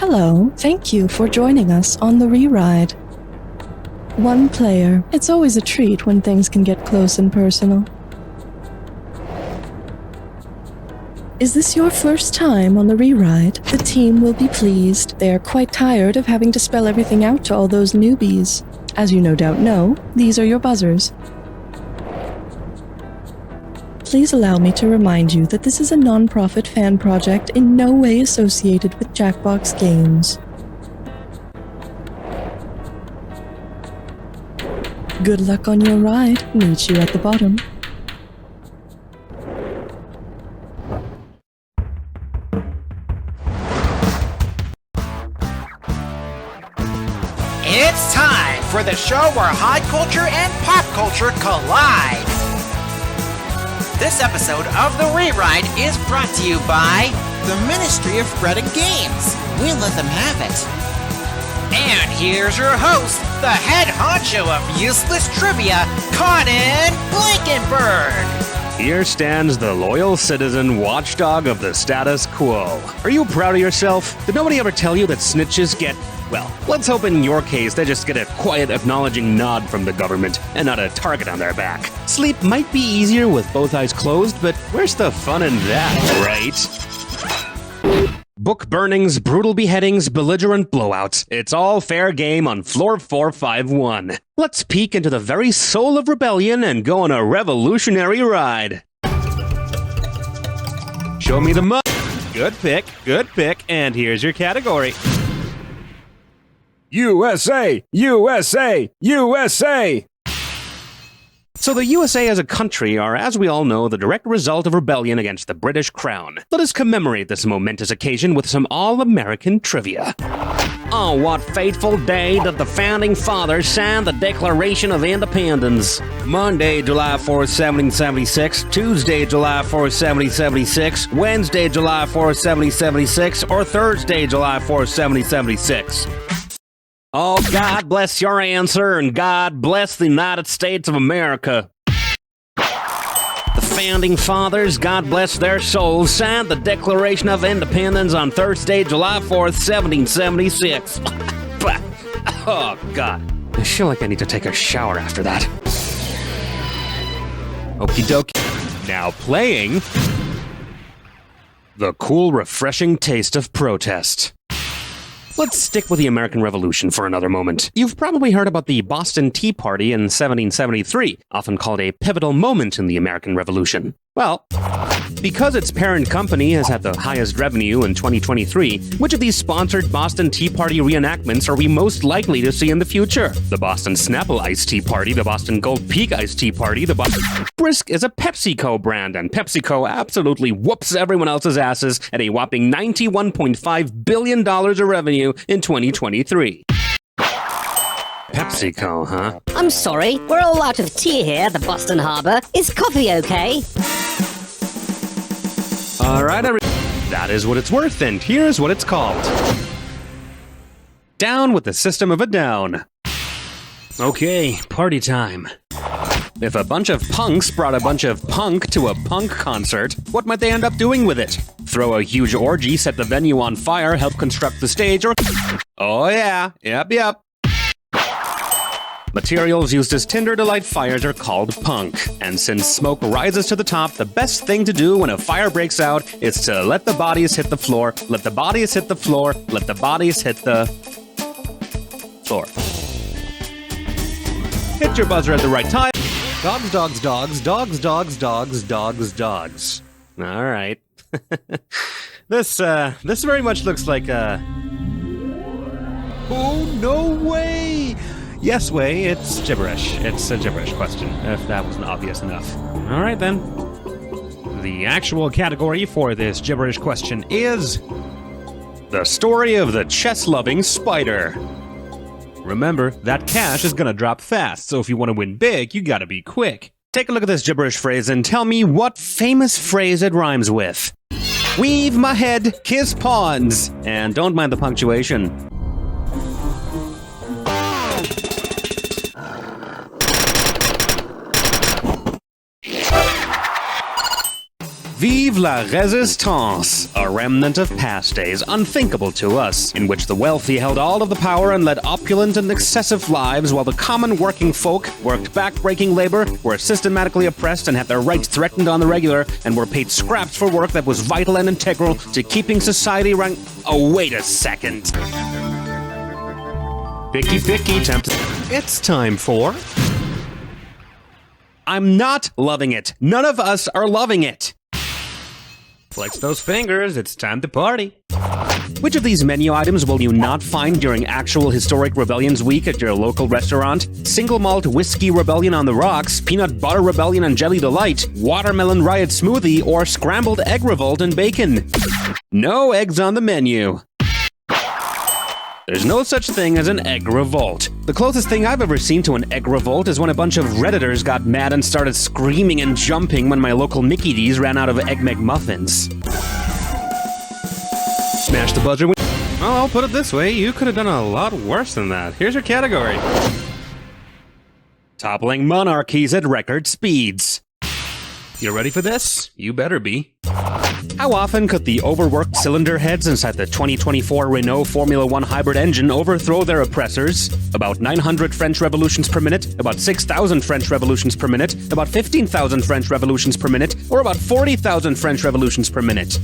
hello. Thank you for joining us on the re-ride. One player. It's always a treat when things can get close and personal. Is this your first time on the re-ride? The team will be pleased. They are quite tired of having to spell everything out to all those newbies. As you no doubt know, these are your buzzers. Please allow me to remind you that this is a non-profit fan project in no way associated with Jackbox Games. Good luck on your ride. Meet you at the bottom. It's time for the show where high culture and pop culture collide. This episode of The Re-Ride is brought to you by the Ministry of Bread and Games. We let them have it. And here's your host, the head honcho of useless trivia, Conan Blankenberg. Here stands the loyal citizen watchdog of the status quo. Are you proud of yourself? Did nobody ever tell you that snitches get... Well, let's hope in your case they just get a quiet acknowledging nod from the government and not a target on their back. Sleep might be easier with both eyes closed, but where's the fun in that, right? Book burnings, brutal beheadings, belligerent blowouts. It's all fair game on floor 451. Let's peek into the very soul of rebellion and go on a revolutionary ride. Show me the money. Good pick, and here's your category. USA! USA! USA! So the USA as a country are, as we all know, the direct result of rebellion against the British Crown. Let us commemorate this momentous occasion with some all-American trivia. On what fateful day did the Founding Fathers sign the Declaration of Independence? Monday, July 4th, 1776, Tuesday, July 4th, 1776, Wednesday, July 4th, 1776, or Thursday, July 4th, 1776? Oh, God bless your answer, and God bless the United States of America. The Founding Fathers, God bless their souls, signed the Declaration of Independence on Thursday, July 4th, 1776. Oh, God. I feel like I need to take a shower after that. Okie dokie. Now playing... The cool, refreshing taste of protest. Let's stick with the American Revolution for another moment. You've probably heard about the Boston Tea Party in 1773, often called a pivotal moment in the American Revolution. Well, because its parent company has had the highest revenue in 2023, which of these sponsored Boston Tea Party reenactments are we most likely to see in the future? The Boston Snapple Iced Tea Party, the Boston Gold Peak Iced Tea Party, the Boston... Brisk is a PepsiCo brand, and PepsiCo absolutely whoops everyone else's asses at a whopping $91.5 billion of revenue in 2023. PepsiCo, huh? I'm sorry, we're all out of tea here at the Boston Harbor. Is coffee okay? Alright, that is what it's worth, and here's what it's called. Down with the System of a Down. Okay, party time. If a bunch of punks brought a bunch of punk to a punk concert, what might they end up doing with it? Throw a huge orgy, set the venue on fire, help construct the stage, or... Oh yeah, yep. Materials used as tinder to light fires are called punk. And since smoke rises to the top, the best thing to do when a fire breaks out is to let the bodies hit the floor, let the bodies hit the floor, let the bodies hit the floor. Hit your buzzer at the right time. Dogs, dogs, dogs, dogs, dogs, dogs, dogs, dogs. All right. This very much looks like a... Oh, no way! Yes way, it's gibberish. It's a gibberish question, if that wasn't obvious enough. All right, then. The actual category for this gibberish question is... The story of the chess-loving spider. Remember, that cash is gonna drop fast, so if you want to win big, you gotta be quick. Take a look at this gibberish phrase and tell me what famous phrase it rhymes with. Weave my head, kiss pawns, and don't mind the punctuation. Vive La Résistance, a remnant of past days unthinkable to us, in which the wealthy held all of the power and led opulent and excessive lives while the common working folk worked back-breaking labor, were systematically oppressed and had their rights threatened on the regular, and were paid scraps for work that was vital and integral to keeping society running. Oh, wait a second. Picky, time to... It's time for... I'm not loving it. None of us are loving it. Flex those fingers, it's time to party. Which of these menu items will you not find during actual Historic Rebellions week at your local restaurant? Single malt whiskey rebellion on the rocks, peanut butter rebellion and jelly delight, watermelon riot smoothie, or scrambled egg revolt and bacon? No eggs on the menu. There's no such thing as an egg revolt. The closest thing I've ever seen to an egg revolt is when a bunch of Redditors got mad and started screaming and jumping when my local Mickey D's ran out of Egg McMuffins. Smash the buzzer. Well, I'll put it this way, you could have done a lot worse than that. Here's your category. Toppling monarchies at record speeds. You ready for this? You better be. How often could the overworked cylinder heads inside the 2024 Renault Formula One hybrid engine overthrow their oppressors? About 900 French revolutions per minute, about 6,000 French revolutions per minute, about 15,000 French revolutions per minute, or about 40,000 French revolutions per minute?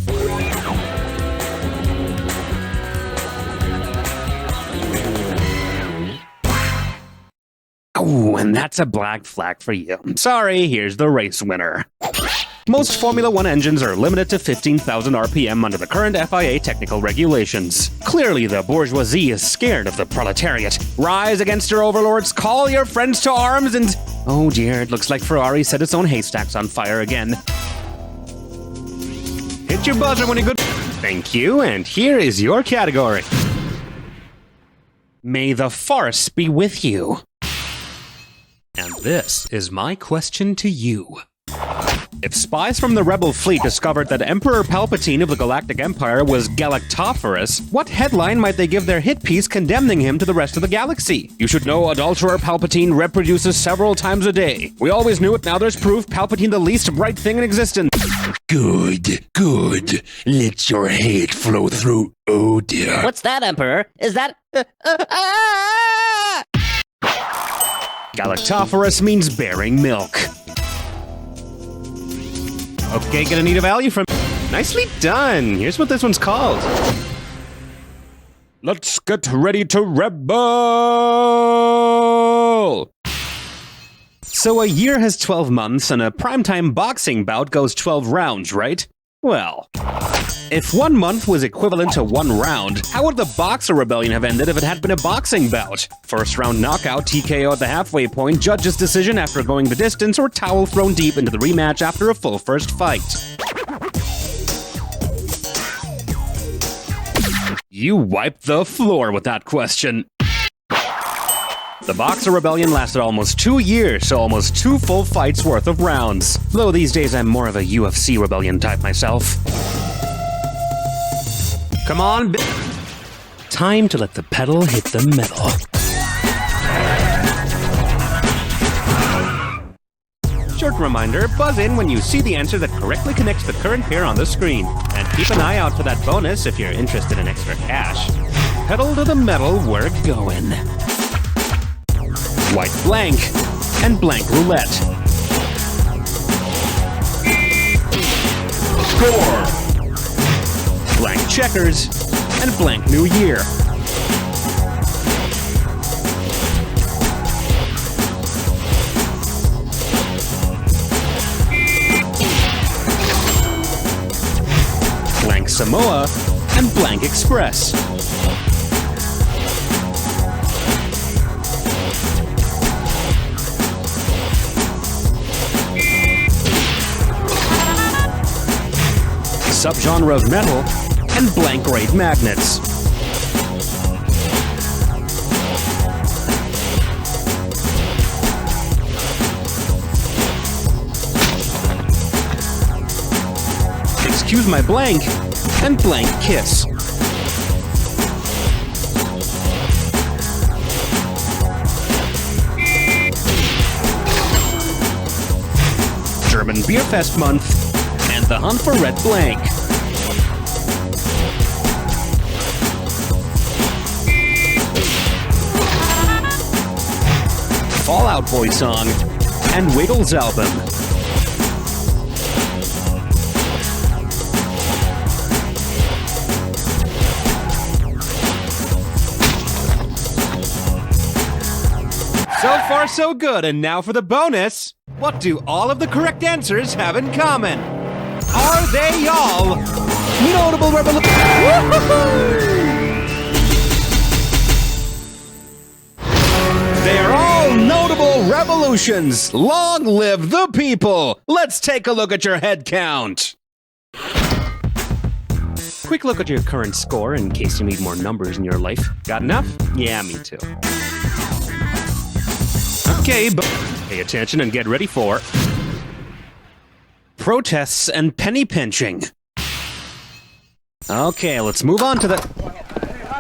Oh, and that's a black flag for you. Sorry, here's the race winner. Most Formula One engines are limited to 15,000 RPM under the current FIA technical regulations. Clearly, the bourgeoisie is scared of the proletariat. Rise against your overlords, call your friends to arms, and... Oh dear, it looks like Ferrari set its own haystacks on fire again. Hit your buzzer when you go... Thank you, and here is your category. May the farce be with you. And this is my question to you. If spies from the rebel fleet discovered that Emperor Palpatine of the Galactic Empire was Galactophorus, what headline might they give their hit piece condemning him to the rest of the galaxy? You should know Adulterer Palpatine reproduces several times a day. We always knew it, now there's proof. Palpatine the least bright thing in existence. Good. Let your hate flow through. Oh dear. What's that, Emperor? Is that... Galactophorus means bearing milk. Okay, gonna need a value from... Nicely done! Here's what this one's called. Let's get ready to rebel! So a year has 12 months and a primetime boxing bout goes 12 rounds, right? Well, if 1 month was equivalent to 1 round, how would the Boxer Rebellion have ended if it had been a boxing bout? First round knockout, TKO at the halfway point, judge's decision after going the distance, or towel thrown deep into the rematch after a full first fight? You wiped the floor with that question. The Boxer Rebellion lasted almost 2 years, so almost 2 full fights worth of rounds. Though these days I'm more of a UFC Rebellion type myself. Come on, time to let the pedal hit the metal. Short reminder, buzz in when you see the answer that correctly connects the current pair on the screen. And keep an eye out for that bonus if you're interested in extra cash. Pedal to the metal, we're going. White blank and blank roulette. Score! Blank checkers and blank new year. Blank Samoa and blank Express. Subgenre of metal and blank grade magnets. Excuse my blank and blank kiss. German Beer Fest month and is the hunt for Red Blank. Fallout Boy song, and Wiggles album. So far, so good. And now for the bonus. What do all of the correct answers have in common? Are they all notable revolutions? They are all notable revolutions. Long live the people. Let's take a look at your head count. Quick look at your current score in case you need more numbers in your life. Got enough? Yeah, me too. Okay, but pay attention and get ready for protests and penny pinching. Okay, let's move on to the...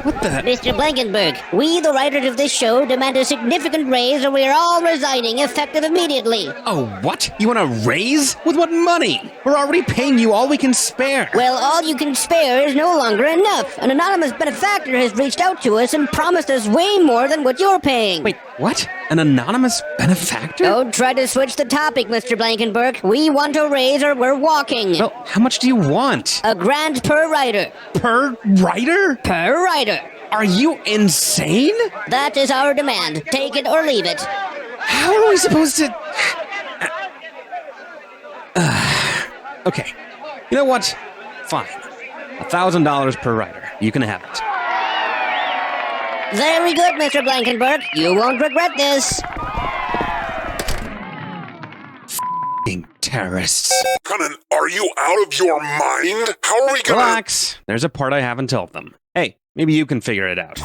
What the... Mr. Blankenberg, we, the writers of this show, demand a significant raise or we are all resigning, effective immediately. Oh, what? You want a raise? With what money? We're already paying you all we can spare. Well, all you can spare is no longer enough. An anonymous benefactor has reached out to us and promised us way more than what you're paying. Wait, what? An anonymous benefactor? Don't try to switch the topic, Mr. Blankenberg. We want a raise or we're walking. Well, how much do you want? $1,000 per writer. Per writer? Per writer. Are you insane? That is our demand. Take it or leave it. How are we supposed to... Okay. You know what? Fine. $1,000 per writer. You can have it. Very good, Mr. Blankenberg. You won't regret this. F***ing terrorists. Conan, are you out of your mind? How are we gonna... Relax. There's a part I haven't told them. Hey, maybe you can figure it out.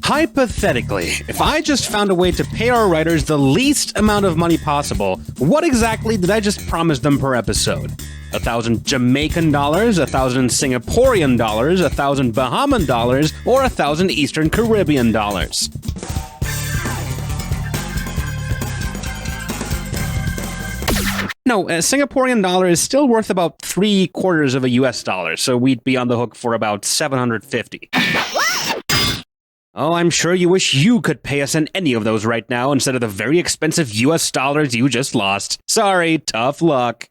Hypothetically, if I just found a way to pay our writers the least amount of money possible, what exactly did I just promise them per episode? 1,000 Jamaican dollars, 1,000 Singaporean dollars, 1,000 Bahamian dollars, or 1,000 Eastern Caribbean dollars? No, a Singaporean dollar is still worth about 3/4 of a US dollar, so we'd be on the hook for about 750. Oh, I'm sure you wish you could pay us in any of those right now instead of the very expensive US dollars you just lost. Sorry, tough luck.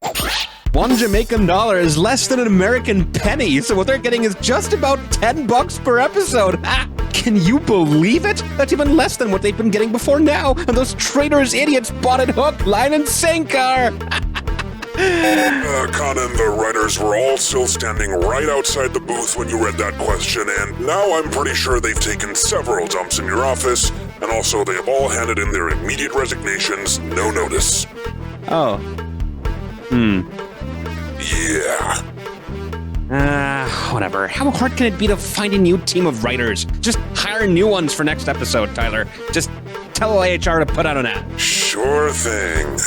One Jamaican dollar is less than an American penny, so what they're getting is just about $10 per episode. Can you believe it? That's even less than what they've been getting before now, and those traitorous idiots bought it hook, line, and sinker. Conan, the writers were all still standing right outside the booth when you read that question, and now I'm pretty sure they've taken several dumps in your office, and also they have all handed in their immediate resignations, no notice. Oh. Yeah. Whatever. How hard can it be to find a new team of writers? Just hire new ones for next episode, Tyler. Just tell HR to put out an ad. Sure thing.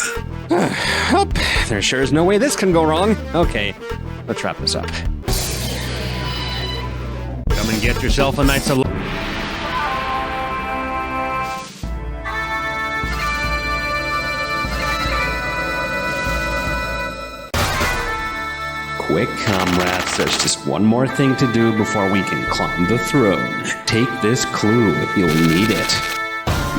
Well, there sure is no way this can go wrong. Okay, let's wrap this up. Come and get yourself a night's alone. Quick, comrades, there's just one more thing to do before we can climb the throne. Take this clue, you'll need it.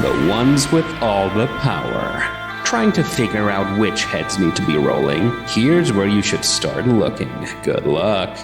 The ones with all the power. Trying to figure out which heads need to be rolling. Here's where you should start looking. Good luck.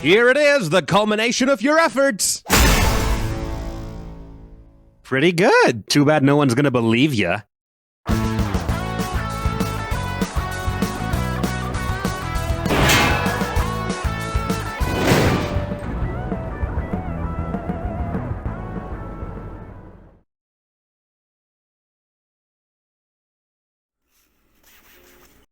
Here it is, the culmination of your efforts. Pretty good. Too bad no one's gonna believe ya.